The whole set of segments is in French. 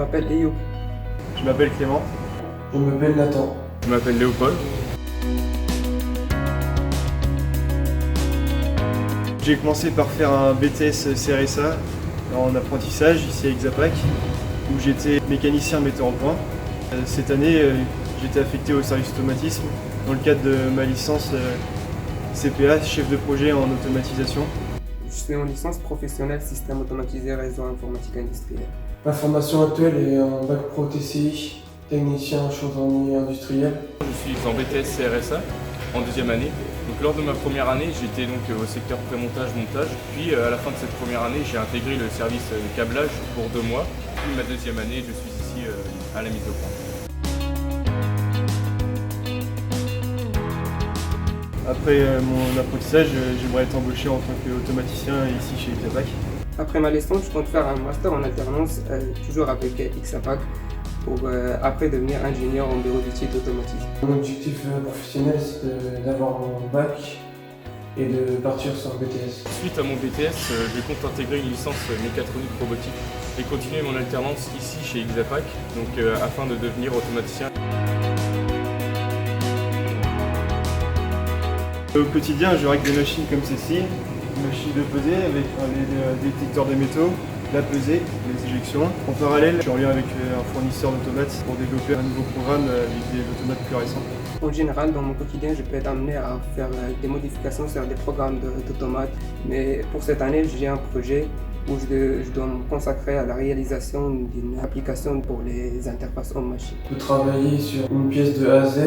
m'appelle Eyouk. Je m'appelle Clément. Je m'appelle Nathan. Je m'appelle Léopold. J'ai commencé par faire un BTS CRSA en apprentissage ici à Exapac, où j'étais mécanicien metteur en point. Cette année, j'étais affecté au service automatisme dans le cadre de ma licence CPA, chef de projet en automatisation. Je suis en licence professionnelle système automatisé réseau informatique industriel. Ma formation actuelle est en bac pro TCI, technicien chaudronnier industriel. Je suis en BTS CRSA en deuxième année. Donc, lors de ma première année, j'étais donc au secteur pré-montage-montage. Puis à la fin de cette première année, j'ai intégré le service câblage pour 2 mois. Puis ma deuxième année, je suis ici à la mise au point. Après mon apprentissage, j'aimerais être embauché en tant qu'automaticien ici chez Exapac. Après ma licence, je compte faire un master en alternance, toujours avec Exapac, pour après devenir ingénieur en bureau d'études automatisées. Mon objectif professionnel, c'est d'avoir mon bac et de partir sur BTS. Suite à mon BTS, je compte intégrer une licence mécatronique robotique et continuer mon alternance ici chez Exapac, donc afin de devenir automaticien. Au quotidien, je règle des machines comme celle-ci, une machine de pesée avec les détecteurs de métaux, la pesée, les éjections. En parallèle, je suis en lien avec un fournisseur d'automates pour développer un nouveau programme avec des automates plus récents. En général, dans mon quotidien, je peux être amené à faire des modifications sur des programmes d'automates. Mais pour cette année, j'ai un projet où je dois me consacrer à la réalisation d'une application pour les interfaces homme-machine. De travailler sur une pièce de A à Z,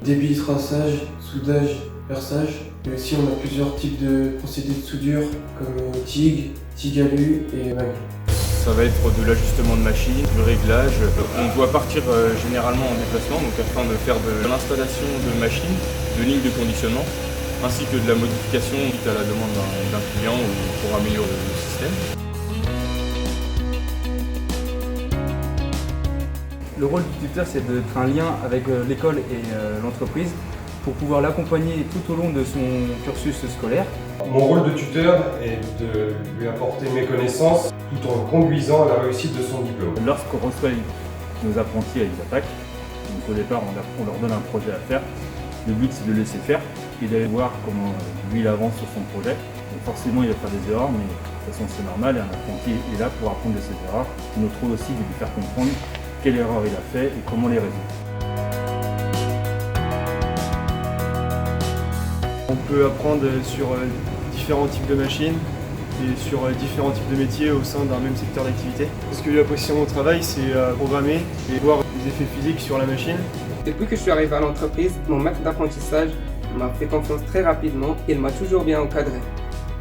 débit, traçage, soudage, perçage. Et aussi, on a plusieurs types de procédés de soudure comme TIG, TIG alu et MAG. Ça va être de l'ajustement de machine, du réglage. On doit partir généralement en déplacement, donc afin de faire de l'installation de machines, de lignes de conditionnement, ainsi que de la modification suite à la demande d'un client ou pour améliorer le système. Le rôle du tuteur, c'est d'être un lien avec l'école et l'entreprise pour pouvoir l'accompagner tout au long de son cursus scolaire. Mon rôle de tuteur est de lui apporter mes connaissances tout en conduisant à la réussite de son diplôme. Lorsqu'on reçoit nos apprentis à Exapac, donc au départ on leur donne un projet à faire, le but c'est de le laisser faire et d'aller voir comment lui il avance sur son projet. Donc forcément il va faire des erreurs, mais de toute façon c'est normal et un apprenti est là pour apprendre de ses erreurs. Notre rôle aussi est de lui faire comprendre quelle erreur il a fait et comment les résoudre. On peut apprendre sur différents types de machines et sur différents types de métiers au sein d'un même secteur d'activité. Ce que j'apprécie dans mon travail, c'est programmer et voir les effets physiques sur la machine. Depuis que je suis arrivé à l'entreprise, mon maître d'apprentissage m'a fait confiance très rapidement et il m'a toujours bien encadré.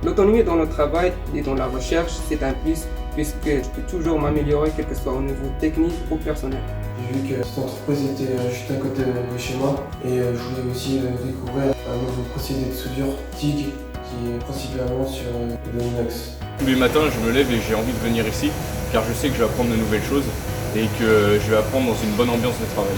L'autonomie dans le travail et dans la recherche, c'est un plus puisque je peux toujours m'améliorer, quel que soit au niveau technique ou personnel. J'ai vu que cette entreprise était juste à côté de chez moi et je voulais aussi découvrir un nouveau procédé de soudure TIG qui est principalement sur le inox. Tous les matins, je me lève et j'ai envie de venir ici car je sais que je vais apprendre de nouvelles choses et que je vais apprendre dans une bonne ambiance de travail.